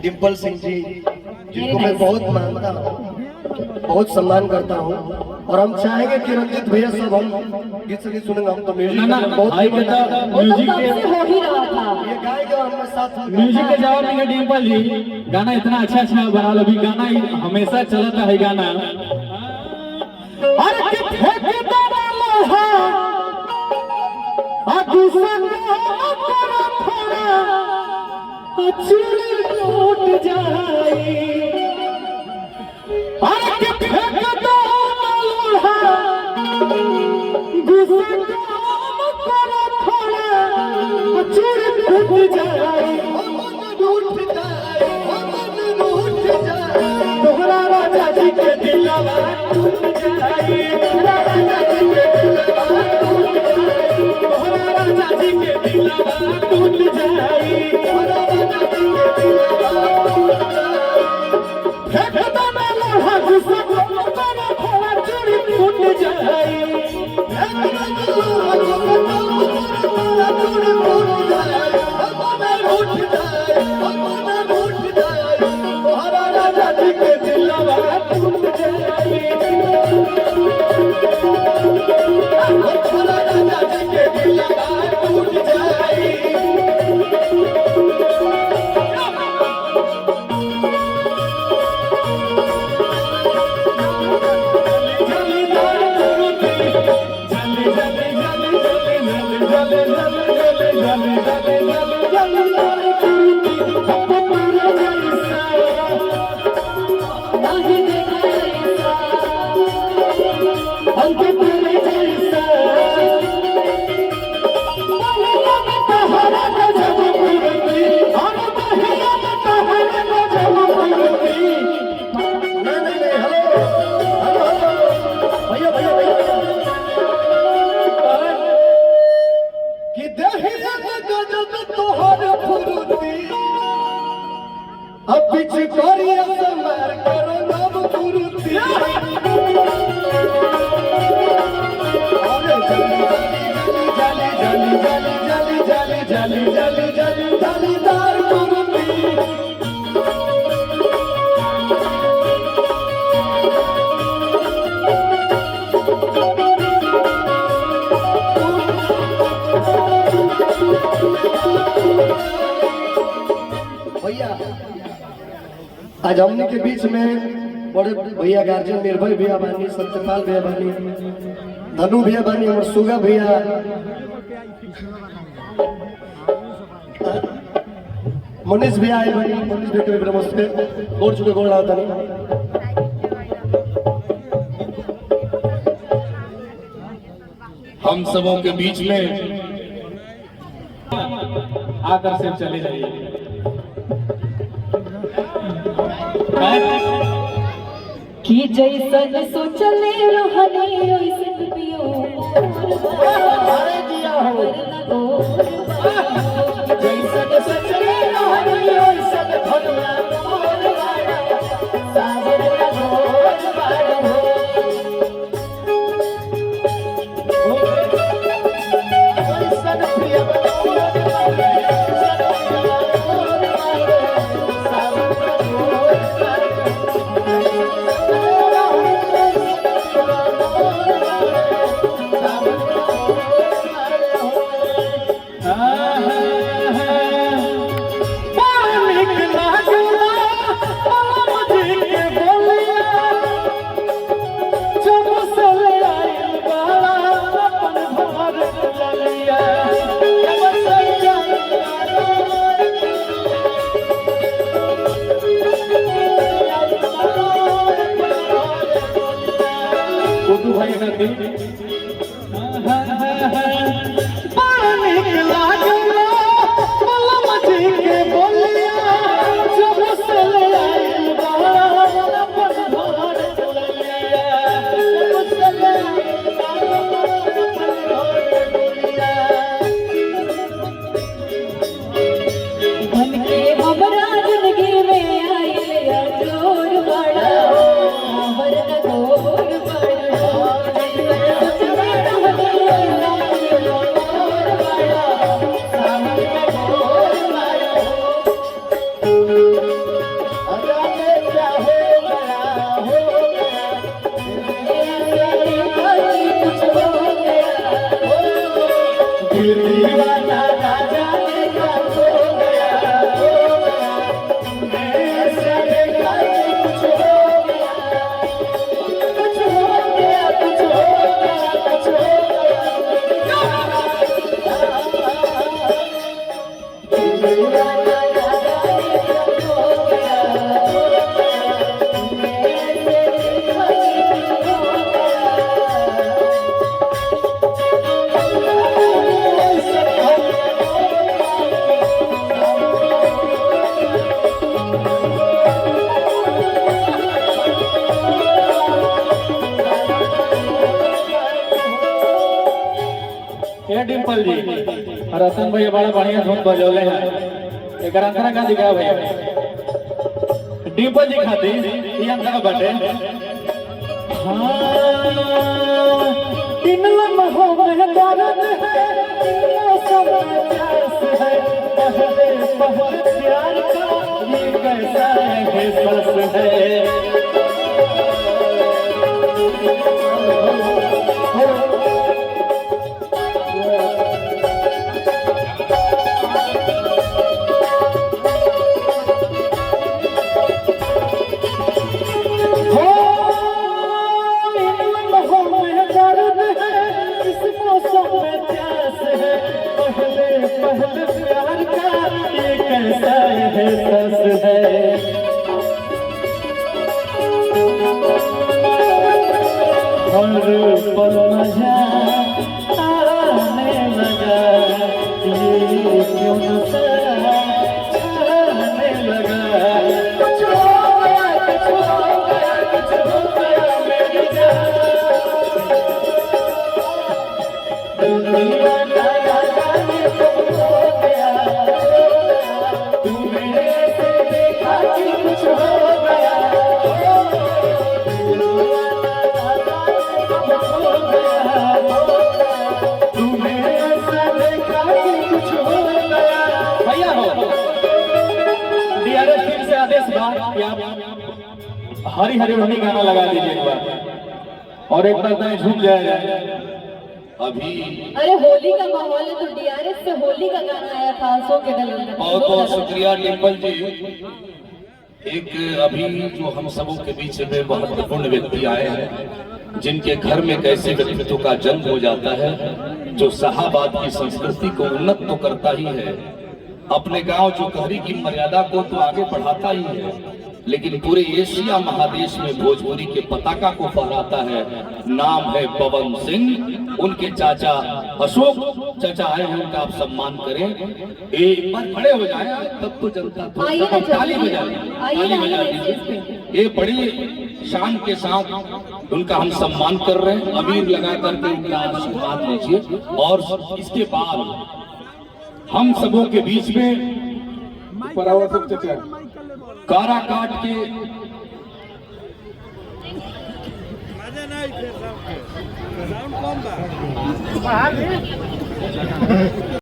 डिम्पल सिंह जी जिनको मैं बहुत मानता हूँ, बहुत सम्मान करता हूँ, और हम चाहेंगे कि रंजित भैया सब हम गीत संगीत सुनेंगे। हम तो म्यूजिक बहुत म्यूजिक के हो ही रहा था, ये गाएगा हमारे साथ। म्यूजिक के जवाब में डिम्पल जी गाना इतना अच्छा अच्छा बना लो, भी गाना हमेशा चलता है गाना। टूट जाए तोहरा राजा जी के दिलवा टूट जाए, तोहरा राजा जी के दिलवा टूट जाए। आज हमने के बीच में बड़े भैया गार्जियन निर्भय भैया बानी, सत्यपाल भैया बानी, धनु भैया बानी, और सुगा भैया, मनीष भैया आए भाई। मनीष भैया के नमस्ते, गोड़ चुके गोड़ आता नहीं। हम सबों के बीच में आकर से चले जाइए। कि जैसन सोचले रहनी ओइसन पियो जैसन सोचले रहनी ओइसन भगवान सागर लगोर बाड़ो ओइसन प्रिय डिम्पल जी और रतन भैया बड़ा बढ़िया धुन बजौले हैं। एक अंतरा का दिखा भैया डिम्पल जी खातिर ये अंतरा बटे। हाँ इन लम्हों में दर्द है, मौसम में प्यास है, पहले पहले प्यार का ये कैसा एहसास है। प्यार का ये कैसा एहसास है। हर पल मजा आने लगा, ये क्यों नशा आने लगा। कुछ हो गया, कुछ हो गया, कुछ हो गया मेरी जान। दुनिया का हरी हरी रोनी गाना लगा दीजिए एक बार, और एक बार तो झूम जाएगा अभी। अरे होली का माहौल है तो डीआरएस से होली का गाना आया था अशोक के दल में। बहुत बहुत शुक्रिया डिम्पल जी। एक अभी जो हम सबों के बीच में महत्वपूर्ण व्यक्ति आए हैं, जिनके घर में कैसे व्यक्तित्व का जन्म हो जाता है, जो शाहाबाद की संस्कृति को उन्नत तो करता ही है, अपने गांव चौकहरी की मर्यादा को तो आगे बढ़ाता ही है, लेकिन पूरे एशिया महादेश में भोजपुरी के पताका को फहराता है। नाम है पवन सिंह। उनके चाचा अशोक चाचा आए हैं, उनका आप सम्मान करें। एक बार खड़े हो जाए तब तो जनता ताली बजा दीजिए। ये बड़ी शान के साथ उनका हम सम्मान कर रहे हैं। अबीर लगा करके उनका आशीर्वाद लीजिए। और इसके बाद हम सबों के बीच में कारा काट के